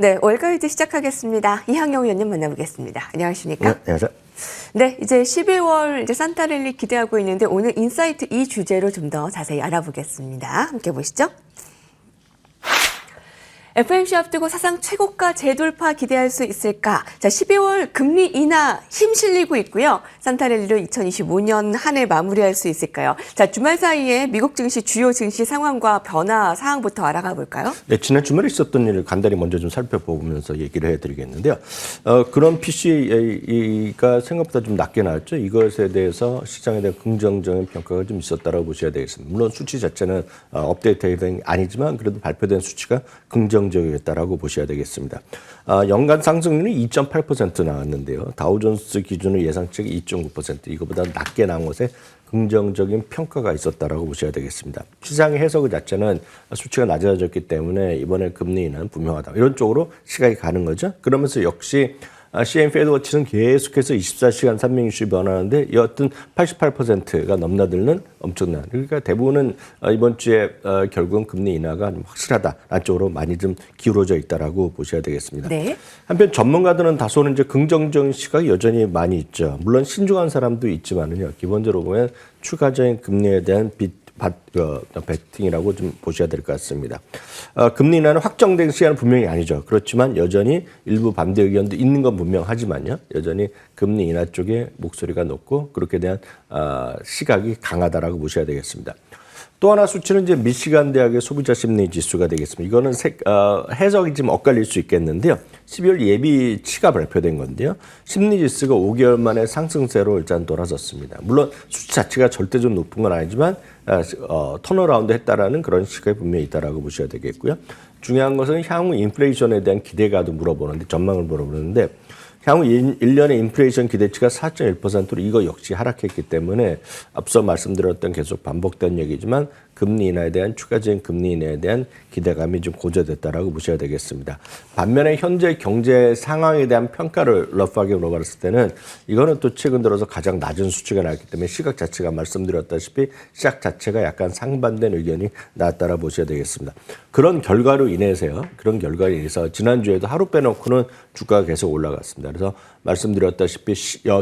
네, 월가이드 시작하겠습니다. 이항영 의원님 만나보겠습니다. 안녕하십니까? 네, 안녕하세요. 네, 이제 12월 산타랠리 기대하고 있는데 오늘 인사이트 이 주제로 좀 더 자세히 알아보겠습니다. 함께 보시죠. FOMC 앞두고 사상 최고가 재돌파 기대할 수 있을까? 자, 12월 금리 인하 힘 실리고 있고요. 산타랠리로 2025년 한 해 마무리할 수 있을까요? 자, 주말 사이에 미국 증시 주요 증시 상황과 변화 사항부터 알아가 볼까요? 네, 지난 주말에 있었던 일을 간단히 먼저 좀 살펴보면서 얘기를 해드리겠는데요. 그런 PCE가 생각보다 좀 낮게 나왔죠. 이것에 대해서 시장에 대한 긍정적인 평가가 좀 있었다고 보셔야 되겠습니다. 물론 수치 자체는 업데이트된 아니지만 그래도 발표된 수치가 긍정적이었다라고 보셔야 되겠습니다. 연간 상승률이 2.8% 나왔는데요. 다우존스 기준으로 예상치가 2.9%, 이거보다 낮게 나온 것에 긍정적인 평가가 있었다라고 보셔야 되겠습니다. 시장의 해석 자체는 수치가 낮아졌기 때문에 이번에 금리 인하는 분명하다, 이런 쪽으로 시각이 가는 거죠. 그러면서 역시 CM 페드워치는 계속해서 24시간 360이 변하는데 여하튼 88%가 넘나들는 엄청난, 그러니까 대부분은 이번 주에 결국은 금리 인하가 확실하다 안쪽으로 많이 좀 기울어져 있다라고 보셔야 되겠습니다. 네. 한편 전문가들은 다소는 이제 긍정적인 시각이 여전히 많이 있죠. 물론 신중한 사람도 있지만은요, 기본적으로 보면 추가적인 금리에 대한 베팅이라고 좀 보셔야 될 것 같습니다. 금리 인하는 확정된 시간은 분명히 아니죠. 그렇지만 여전히 일부 반대 의견도 있는 건 분명하지만요, 여전히 금리 인하 쪽에 목소리가 높고 그렇게 대한 시각이 강하다라고 보셔야 되겠습니다. 또 하나 수치는 이제 미시간 대학의 소비자 심리 지수가 되겠습니다. 이거는 해석이 좀 엇갈릴 수 있겠는데요. 12월 예비치가 발표된 건데요. 심리 지수가 5개월 만에 상승세로 일단 돌아섰습니다. 물론 수치 자체가 절대적으로 높은 건 아니지만 턴어라운드 했다라는 그런 시각이 분명히 있다라고 보셔야 되겠고요. 중요한 것은 향후 인플레이션에 대한 기대가도 물어보는데, 전망을 물어보는데, 향후 1년의 인플레이션 기대치가 4.1%로 이거 역시 하락했기 때문에 앞서 말씀드렸던 계속 반복된 얘기지만 금리 인하에 대한 추가적인 금리 인하에 대한 기대감이 좀 고조됐다라고 보셔야 되겠습니다. 반면에 현재 경제 상황에 대한 평가를 러프하게 물어봤을 때는 이거는 또 최근 들어서 가장 낮은 수치가 나왔기 때문에 시각 자체가 말씀드렸다시피 시각 자체가 약간 상반된 의견이 나왔다라고 보셔야 되겠습니다. 그런 결과로 인해서요. 그런 결과로 인해서 지난주에도 하루 빼놓고는 주가가 계속 올라갔습니다. 그래서 말씀드렸다시피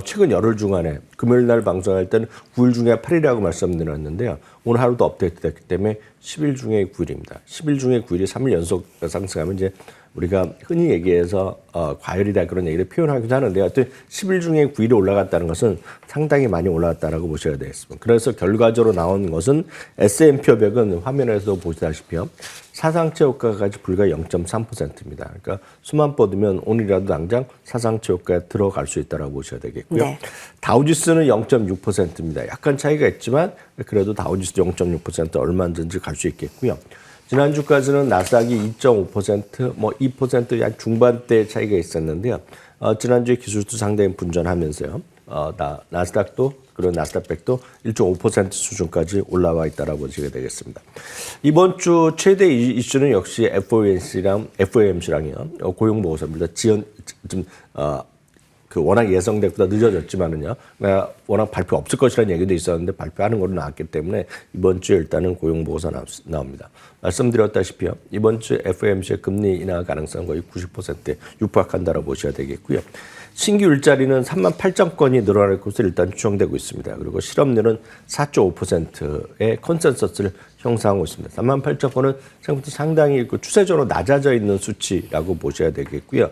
최근 열흘 중간에 금요일 날 방송할 때는 9일 중에 8일이라고 말씀드렸는데요. 오늘 하루도 업데이트됐기 때문에 10일 중에 9일입니다. 10일 중에 9일이 3일 연속 상승하면 이제 우리가 흔히 얘기해서 과열이다 그런 얘기를 표현하기도 하는데, 하여튼 10일 중에 9일이 올라갔다는 것은 상당히 많이 올라갔다라고 보셔야 되겠습니다. 그래서 결과적으로 나온 것은 S&P 500은 화면에서 보시다시피요, 사상체 효과까지 불과 0.3%입니다. 그러니까 수만 뻗으면 오늘이라도 당장 사상체 효과에 들어갈 수 있다고 보셔야 되겠고요. 네. 다우지수는 0.6%입니다. 약간 차이가 있지만 그래도 다우지수 0.6% 얼마든지 갈 수 있겠고요. 지난주까지는 나스닥이 2.5%, 2% 약 중반대 차이가 있었는데요. 지난주에 기술도 상당히 분전하면서요. 나스닥도, 그리고 나스닥 100도 1.5% 수준까지 올라와 있다라고 보시게 되겠습니다. 이번 주 최대 이슈는 역시 FOMC랑요, 고용보고서입니다. 워낙 예상되기보다 늦어졌지만은요, 워낙 발표 없을 것이라는 얘기도 있었는데 발표하는 걸로 나왔기 때문에 이번 주에 일단은 고용보고서 나옵니다. 말씀드렸다시피요, 이번 주 FOMC의 금리 인하 가능성 거의 90%에 육박한다고 보셔야 되겠고요. 신규 일자리는 3만 8천 건이 늘어날 것으로 일단 추정되고 있습니다. 그리고 실업률은 4.5%의 컨센서스를 형성하고 있습니다. 3만 8천 건은 생각보다 상당히 추세적으로 낮아져 있는 수치라고 보셔야 되겠고요.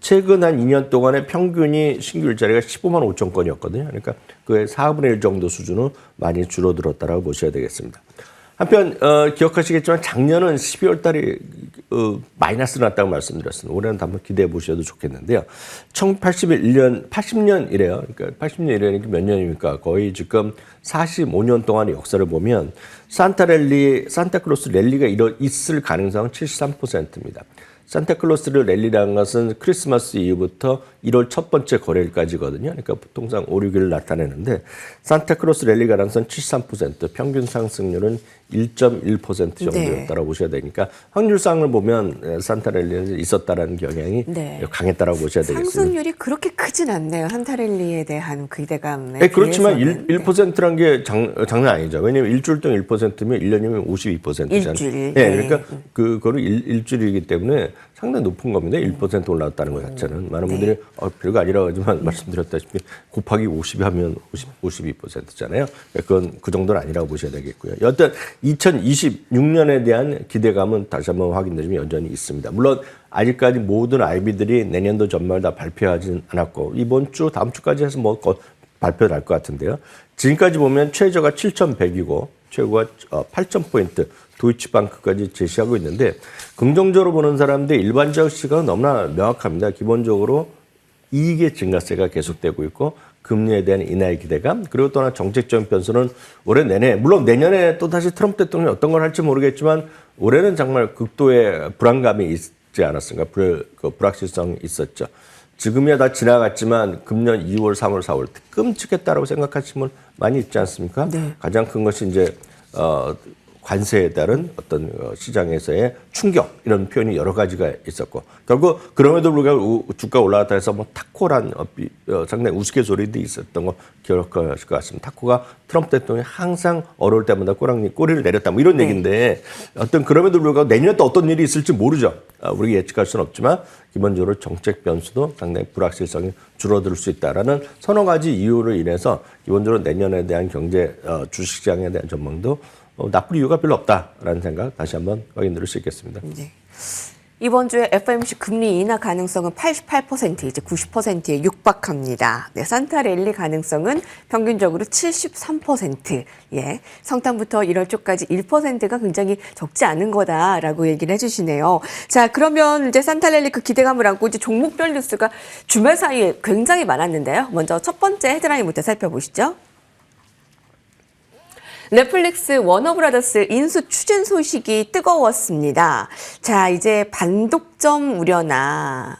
최근 한 2년 동안의 평균이 신규 일자리가 15만 5천 건이었거든요. 그러니까 그의 4분의 1 정도 수준으로 많이 줄어들었다고 보셔야 되겠습니다. 한편 기억하시겠지만 작년은 12월 달에 마이너스 났다고 말씀드렸습니다. 올해는 한번 기대해 보셔도 좋겠는데요. 80년 이래요. 그러니까 80년 이래니까 몇 년입니까? 거의 지금 45년 동안의 역사를 보면 산타클로스 랠리가 있을 가능성은 73%입니다. 산타클로스 랠리라는 것은 크리스마스 이후부터 1월 첫 번째 거래일까지거든요. 그러니까 통상 5, 6일 나타내는데 산타크로스 랠리 가능성 73%, 평균 상승률은 1.1% 정도였다고 보셔야 되니까 확률상을 보면 산타 랠리는 있었다라는 경향이 강했다라고 보셔야 되겠습니다. 상승률이 그렇게 크진 않네요. 산타 랠리에 대한 기대감에. 네, 그렇지만 1%란 게 장난 아니죠. 왜냐하면 일주일 동안 1%면 1년이면 52%잖아요. 일주일. 네, 그러니까 그거를 일주일이기 때문에 상당히 높은 겁니다. 1% 올랐다는 것 자체는. 많은 분들이 별거 아니라고 하지만 말씀드렸다시피 곱하기 50이 하면 52%잖아요. 그건 그 정도는 아니라고 보셔야 되겠고요. 여튼 2026년에 대한 기대감은 다시 한번 확인되지만 여전히 있습니다. 물론 아직까지 모든 IB들이 내년도 전말 다 발표하진 않았고 이번 주 다음 주까지 해서 뭐 발표 날 것 같은데요. 지금까지 보면 최저가 7,100이고 최고가 8,000포인트 도이치방크까지 제시하고 있는데 긍정적으로 보는 사람들 일반적 시각은 너무나 명확합니다. 기본적으로 이익의 증가세가 계속되고 있고 금리에 대한 인하의 기대감 그리고 또 하나 정책적인 변수는 올해 내내 물론 내년에 또 다시 트럼프 대통령이 어떤 걸 할지 모르겠지만 올해는 정말 극도의 불안감이 있지 않았습니까? 불확실성이 있었죠. 지금이야 다 지나갔지만 금년 2월, 3월, 4월 끔찍했다라고 생각하시는 분 많이 있지 않습니까? 네. 가장 큰 것이 이제 관세에 따른 어떤 시장에서의 충격 이런 표현이 여러 가지가 있었고 결국 그럼에도 불구하고 주가 올라갔다 해서 뭐 타코란 상당히 우스갯소리도 있었던 거 기억하실 것 같습니다. 타코가 트럼프 대통령이 항상 어려울 때마다 꼬리를 내렸다 뭐 이런 얘기인데 어떤 그럼에도 불구하고 내년에 또 어떤 일이 있을지 모르죠. 우리가 예측할 수는 없지만 기본적으로 정책 변수도 상당히 불확실성이 줄어들 수 있다라는 서너 가지 이유로 인해서 기본적으로 내년에 대한 경제 주식시장에 대한 전망도 나쁠 이유가 별로 없다라는 생각 다시 한번 확인드릴 수 있겠습니다. 네. 이번 주에 FOMC 금리 인하 가능성은 88%, 이제 90%에 육박합니다. 네, 산타 랠리 가능성은 평균적으로 73%. 예, 성탄부터 1월 초까지 1%가 굉장히 적지 않은 거다라고 얘기를 해주시네요. 자, 그러면 이제 산타 랠리 그 기대감을 안고 이제 종목별 뉴스가 주말 사이에 굉장히 많았는데요. 먼저 첫 번째 헤드라인부터 살펴보시죠. 넷플릭스 워너브라더스 인수 추진 소식이 뜨거웠습니다. 자, 이제 반독점 우려나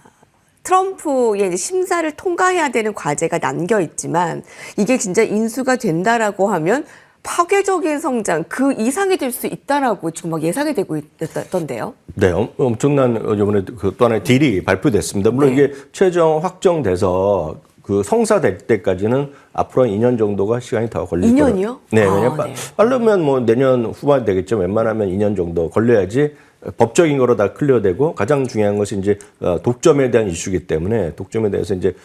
트럼프의 이제 심사를 통과해야 되는 과제가 남겨 있지만 이게 진짜 인수가 된다라고 하면 파괴적인 성장 그 이상이 될 수 있다라고 지금 막 예상이 되고 있던데요. 네, 엄청난 이번에 또 하나의 딜이 발표됐습니다. 물론 이게 최종 확정돼서 그 성사될 때까지는 앞으로 2년 정도가 시간이 더 걸릴 거예요. 2년이요? 네, 왜냐면 빠르면 뭐 내년 후반 되겠죠. 웬만하면 2년 정도 걸려야지 법적인 거로 다 클리어되고 가장 중요한 것이 이제 독점에 대한 이슈이기 때문에 독점에 대해서 이제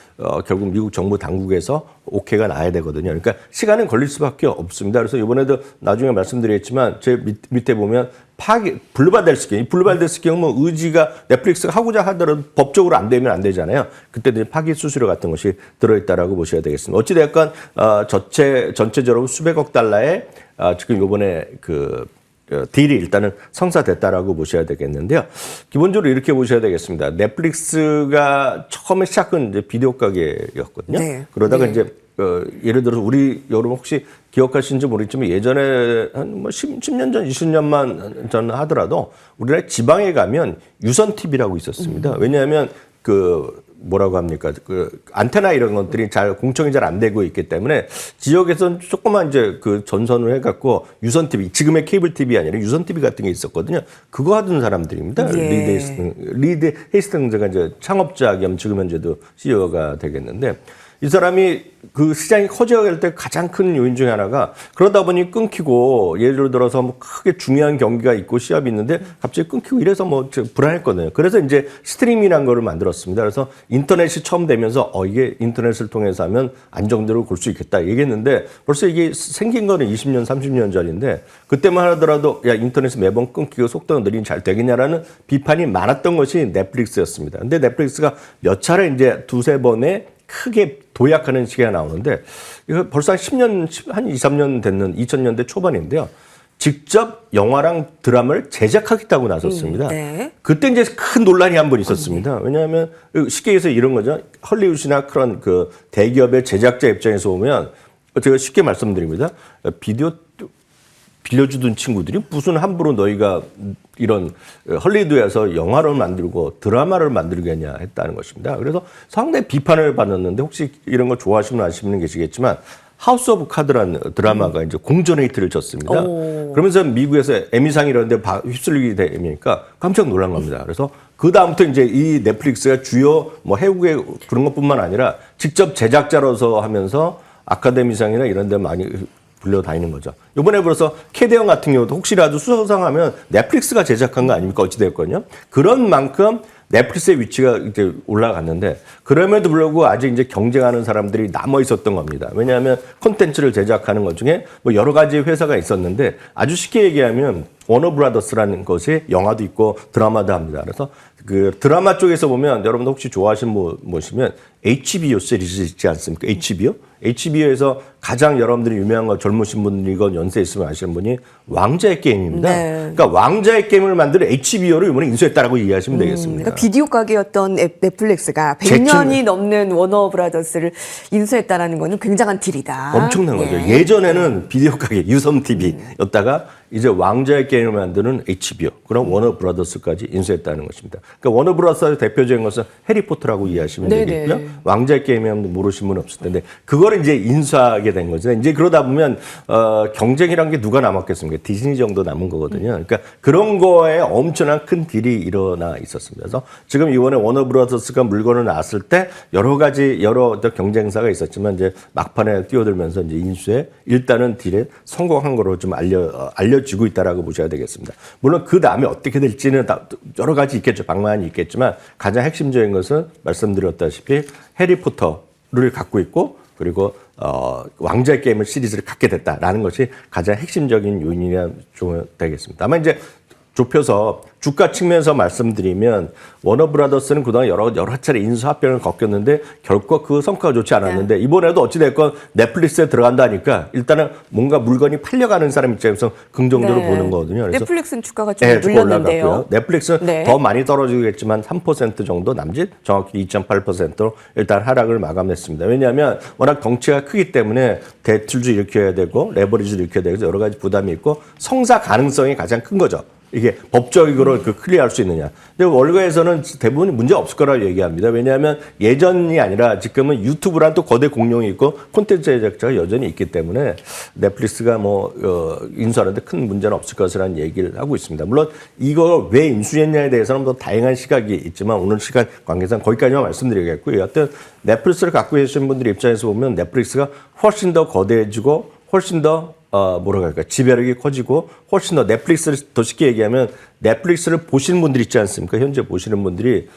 결국 미국 정부 당국에서 오케이가 나야 되거든요. 그러니까 시간은 걸릴 수밖에 없습니다. 그래서 이번에도 나중에 말씀드리겠지만 제 밑에 보면 블루발데스 경우, 블루발데스 경우 뭐 의지가 넷플릭스가 하고자 하더라도 법적으로 안 되면 안 되잖아요. 그때는 파기 수수료 같은 것이 들어있다라고 보셔야 되겠습니다. 어찌됐건 전체적으로 수백억 달러의 지금 이번에 딜이 일단은 성사됐다라고 보셔야 되겠는데요. 기본적으로 이렇게 보셔야 되겠습니다. 넷플릭스가 처음에 시작은 이제 비디오 가게였거든요. 네. 그러다가 이제 예를 들어서 우리 여러분 혹시 기억하시는지 모르겠지만 예전에 한 뭐 10년 전, 20년만 전 하더라도 우리나라 지방에 가면 유선 TV라고 있었습니다. 왜냐하면 뭐라고 합니까? 안테나 이런 것들이 공청이 잘 안 되고 있기 때문에 지역에서는 조그만 이제 전선을 해갖고 유선 TV, 지금의 케이블 TV 아니라 유선 TV 같은 게 있었거든요. 그거 하던 사람들입니다. 예. 리드 헤이스팅즈가 이제 창업자 겸 지금 현재도 CEO가 되겠는데 이 사람이 그 시장이 커져갈 때 가장 큰 요인 중에 하나가 그러다 보니 끊기고 예를 들어서 뭐 크게 중요한 경기가 있고 시합이 있는데 갑자기 끊기고 이래서 뭐 불안했거든요. 그래서 이제 스트리밍이라는 거를 만들었습니다. 그래서 인터넷이 처음 되면서 이게 인터넷을 통해서 하면 안정적으로 볼 수 있겠다 얘기했는데 벌써 이게 생긴 거는 20년, 30년 전인데 그때만 하더라도 야 인터넷이 매번 끊기고 속도가 느리니 잘 되겠냐라는 비판이 많았던 것이 넷플릭스였습니다. 근데 넷플릭스가 몇 차례 이제 두세 번의 크게 도약하는 시기가 나오는데 이거 벌써 한 10년, 한 2, 3년 됐는 2000년대 초반인데요. 직접 영화랑 드라마를 제작하겠다고 나섰습니다. 네. 그때 이제 큰 논란이 한 번 있었습니다. 왜냐하면 쉽게 해서 이런 거죠. 헐리우드나 그런 대기업의 제작자 입장에서 보면 제가 쉽게 말씀드립니다. 비디오 빌려주던 친구들이 무슨 함부로 너희가 이런 헐리우드에서 영화를 만들고 드라마를 만들겠냐 했다는 것입니다. 그래서 상당히 비판을 받았는데 혹시 이런 거 좋아하시는 분 아시는 분 계시겠지만 하우스 오브 카드라는 드라마가 이제 공전 히트를 쳤습니다. 그러면서 미국에서 에미상 이런 데 휩쓸리게 되니까 깜짝 놀란 겁니다. 그래서 그 다음부터 이제 이 넷플릭스가 주요 뭐 해외 그런 것뿐만 아니라 직접 제작자로서 하면서 아카데미상이나 이런 데 많이 불려다니는 거죠. 이번에 벌써 캐대언 같은 경우도 혹시라도 수상하면 넷플릭스가 제작한 거 아닙니까? 어찌됐거든요. 그런 만큼 넷플릭스의 위치가 이제 올라갔는데 그럼에도 불구하고 아직 이제 경쟁하는 사람들이 남아 있었던 겁니다. 왜냐하면 콘텐츠를 제작하는 것 중에 뭐 여러 가지 회사가 있었는데 아주 쉽게 얘기하면 워너브라더스라는 것이 영화도 있고 드라마도 합니다. 그래서 그 드라마 쪽에서 보면 여러분 혹시 좋아하시는 분 보시면 HBO 시리즈 있지 않습니까? HBO? HBO에서 가장 여러분들이 유명한 거 젊으신 분이건 연세 있으면 아시는 분이 왕자의 게임입니다. 네. 그러니까 왕자의 게임을 만드는 HBO를 이번에 인수했다라고 이해하시면 되겠습니다. 그러니까 비디오 가게였던 넷플릭스가 100년이 넘는 워너브라더스를 인수했다라는 거는 굉장한 딜이다. 엄청난 거죠. 예전에는 비디오 가게 유선 TV였다가 이제 왕자의 게임을 만드는 HBO, 그럼 워너브라더스까지 인수했다는 것입니다. 그러니까 워너브라더스의 대표적인 것은 해리포터라고 이해하시면 네네. 되겠고요. 왕자의 게임에 모르시는 분 없을 텐데 그거를 이제 인수하게 된 거죠. 이제 그러다 보면 경쟁이란 게 누가 남았겠습니까? 디즈니 정도 남은 거거든요. 그러니까 그런 거에 엄청난 큰 딜이 일어나 있었습니다. 그래서 지금 이번에 워너브라더스가 물건을 놨을 때 여러 경쟁사가 있었지만 이제 막판에 뛰어들면서 이제 인수에 일단은 딜에 성공한 거로 좀 알려지고 있다라고 보셔야 되겠습니다. 물론 그 다음에 어떻게 될지는 여러 가지 있겠죠. 방안이 있겠지만 가장 핵심적인 것은 말씀드렸다시피 해리포터를 갖고 있고 그리고 왕자의 게임을 시리즈를 갖게 됐다라는 것이 가장 핵심적인 요인이라 좀 되겠습니다. 다만 이제 좁혀서 주가 측면에서 말씀드리면 워너브라더스는 그동안 여러 차례 인수 합병을 겪었는데 결코 그 성과가 좋지 않았는데 이번에도 어찌됐건 넷플릭스에 들어간다니까 일단은 뭔가 물건이 팔려가는 사람 입장에서 긍정적으로 보는 거거든요. 그래서 넷플릭스는 주가가 좀 눌렸는데요. 넷플릭스는 더 많이 떨어지겠지만 3% 정도 남짓 정확히 2.8%로 일단 하락을 마감했습니다. 왜냐하면 워낙 덩치가 크기 때문에 대출도 일으켜야 되고 레버리지도 일으켜야 되고 여러 가지 부담이 있고 성사 가능성이 가장 큰 거죠. 이게 법적으로 클리어할 수 있느냐. 근데 월가에서는 대부분 문제 없을 거라고 얘기합니다. 왜냐하면 예전이 아니라 지금은 유튜브란 또 거대 공룡이 있고 콘텐츠 제작자가 여전히 있기 때문에 넷플릭스가 인수하는데 큰 문제는 없을 것이라는 얘기를 하고 있습니다. 물론 이거 왜 인수했냐에 대해서는 더 다양한 시각이 있지만 오늘 시간 관계상 거기까지만 말씀드리겠고요. 여하튼 넷플릭스를 갖고 계신 분들 입장에서 보면 넷플릭스가 훨씬 더 거대해지고 훨씬 더 지배력이 커지고 훨씬 더 넷플릭스를 더 쉽게 얘기하면 넷플릭스를 보시는 분들이 있지 않습니까? 현재 보시는 분들이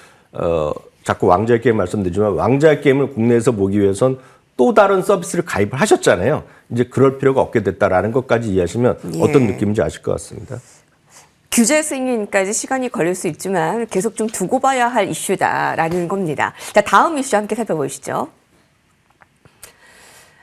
자꾸 왕자의 게임 말씀드리지만 왕자의 게임을 국내에서 보기 위해선 또 다른 서비스를 가입을 하셨잖아요. 이제 그럴 필요가 없게 됐다라는 것까지 이해하시면 어떤 느낌인지 아실 것 같습니다. 규제 승인까지 시간이 걸릴 수 있지만 계속 좀 두고 봐야 할 이슈다라는 겁니다. 자, 다음 이슈 함께 살펴보시죠.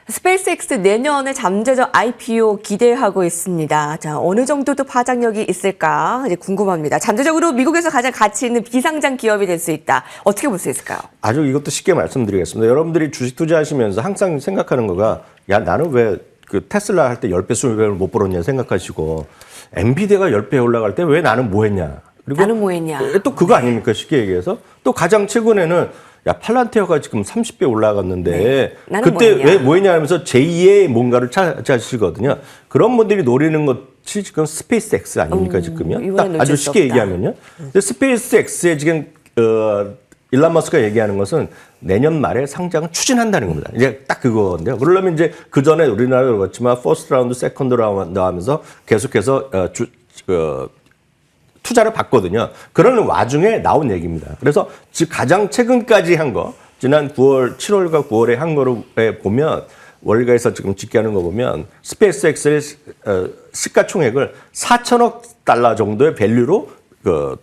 스페이스X 내년에 잠재적 IPO 기대하고 있습니다. 자, 어느 정도 또 파장력이 있을까 이제 궁금합니다. 잠재적으로 미국에서 가장 가치 있는 비상장 기업이 될 수 있다. 어떻게 볼 수 있을까요? 아주 이것도 쉽게 말씀드리겠습니다. 여러분들이 주식 투자하시면서 항상 생각하는 거가 야 나는 왜 그 테슬라 할 때 10배, 20배를 못 벌었냐 생각하시고 엔비디아가 10배 올라갈 때 왜 나는 뭐 했냐. 그리고 나는 뭐 했냐. 또 그거 아닙니까 쉽게 얘기해서. 또 가장 최근에는 야 팔란티어가 지금 30배 올라갔는데 그때 왜 뭐했냐 하면서 제2의 뭔가를 찾으시거든요. 그런 분들이 노리는 것이 지금 스페이스X 아닙니까 지금요? 딱 아주 쉽게 얘기하면요. 근데 스페이스X에 지금 일론 머스크가 얘기하는 것은 내년 말에 상장을 추진한다는 겁니다. 이제 딱 그거인데요. 그러려면 이제 그 전에 우리나라도 그렇지만 퍼스트 라운드, 세컨드 라운드 하면서 계속해서 투자를 받거든요. 그런 와중에 나온 얘기입니다. 그래서 가장 최근까지 한 거, 지난 7월과 9월에 한 거를 보면 월가에서 지금 집계하는 거 보면 스페이스X의 시가총액을 4천억 달러 정도의 밸류로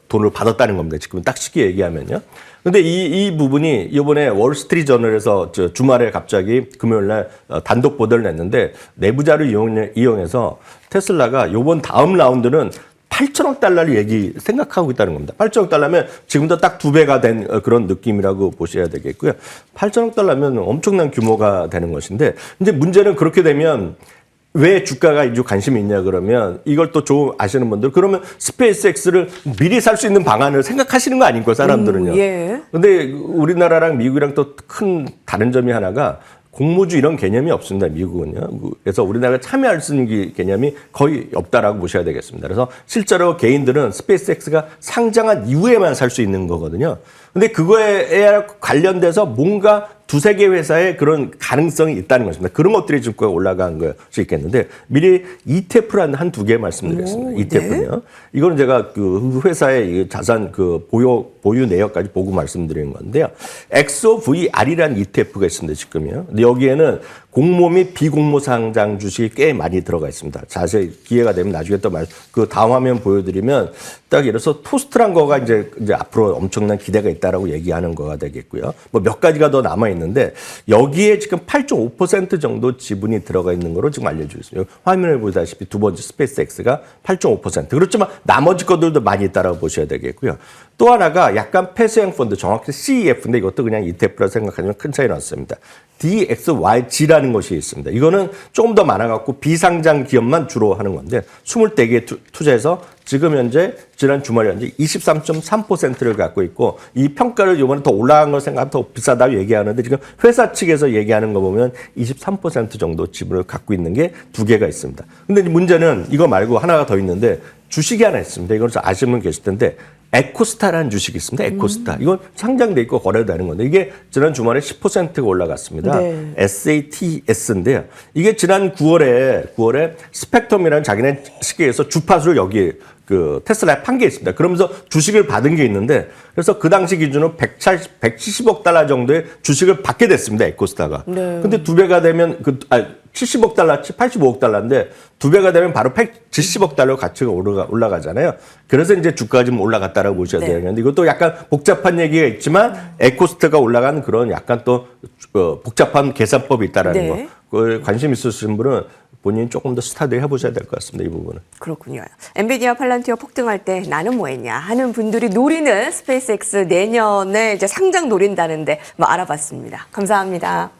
돈을 받았다는 겁니다. 지금 딱 쉽게 얘기하면요. 근데 이 부분이 이번에 월스트리트 저널에서 주말에 갑자기 금요일 날 단독 보도를 냈는데 내부자를 이용해서 테슬라가 이번 다음 라운드는 8천억 달러를 생각하고 있다는 겁니다. 8천억 달러면 지금도 딱 2배가 된 그런 느낌이라고 보셔야 되겠고요. 8천억 달러면 엄청난 규모가 되는 것인데, 이제 문제는 그렇게 되면 왜 주가가 이제 관심이 있냐 그러면 이걸 또 좀 아시는 분들 그러면 스페이스X를 미리 살 수 있는 방안을 생각하시는 거 아닙니까 사람들은요. 예. 근데 우리나라랑 미국이랑 또 큰 다른 점이 하나가 공모주 이런 개념이 없습니다. 미국은요. 그래서 우리나라가 참여할 수 있는 개념이 거의 없다라고 보셔야 되겠습니다. 그래서 실제로 개인들은 스페이스X가 상장한 이후에만 살 수 있는 거거든요. 근데 그거에 관련돼서 뭔가 두세 개 회사의 그런 가능성이 있다는 것입니다. 그런 것들이 주가가 올라간 것이 있겠는데 미리 ETF라는 한 두 개 말씀드리겠습니다. ETF는요. 네. 이거는 제가 그 회사의 자산 그 보유 내역까지 보고 말씀드리는 건데요. XOVR이라는 ETF가 있습니다. 지금요. 근데 여기에는 공모 및 비공모 상장 주식이 꽤 많이 들어가 있습니다. 자세히 기회가 되면 나중에 또 그 다음 화면 보여드리면 딱 예를 들어서 토스트란 거가 이제 앞으로 엄청난 기대가 있다라고 얘기하는 거가 되겠고요. 뭐 몇 가지가 더 남아 있는데 여기에 지금 8.5% 정도 지분이 들어가 있는 거로 지금 알려주고 있습니다. 화면을 보다시피 두 번째 스페이스X가 8.5%. 그렇지만 나머지 것들도 많이 있다라고 보셔야 되겠고요. 또 하나가 약간 폐쇄형 펀드, 정확히 CEF인데 이것도 그냥 ETF라 생각하면 큰 차이 났습니다. DXYG라는 것이 있습니다. 이거는 조금 더 많아갖고 비상장 기업만 주로 하는 건데 20개 투자해서 지금 현재 지난 주말 현재 23.3%를 갖고 있고 이 평가를 이번에 더 올라간 걸 생각하면 더 비싸다고 얘기하는데 지금 회사 측에서 얘기하는 거 보면 23% 정도 지분을 갖고 있는 게 두 개가 있습니다. 근데 문제는 이거 말고 하나가 더 있는데 주식이 하나 있습니다. 이걸 아시는 분 계실 텐데 에코스타라는 주식이 있습니다. 에코스타. 이건 상장돼 있고 거래되는 건데 이게 지난 주말에 10%가 올라갔습니다. 네. SATS인데요. 이게 지난 9월에 스펙텀이라는 자기네 시계에서 주파수를 여기 그 테슬라에 판 게 있습니다. 그러면서 주식을 받은 게 있는데 그래서 그 당시 기준으로 170억 달러 정도의 주식을 받게 됐습니다. 에코스타가. 네. 근데 두 배가 되면 70억 달러, 85억 달러인데 두 배가 되면 바로 170억 달러 가치가 올라가잖아요. 그래서 이제 주가가 좀 올라갔다라고 보셔야 네. 되는데 이것도 약간 복잡한 얘기가 있지만 에코스트가 올라간 그런 약간 또 복잡한 계산법이 있다라는 네. 거. 그걸 관심 있으신 분은 본인이 조금 더 스타디 해보셔야 될 것 같습니다. 이 부분은. 그렇군요. 엔비디아 팔란티어 폭등할 때 나는 뭐 했냐 하는 분들이 노리는 스페이스X 내년에 이제 상장 노린다는데 뭐 알아봤습니다. 감사합니다.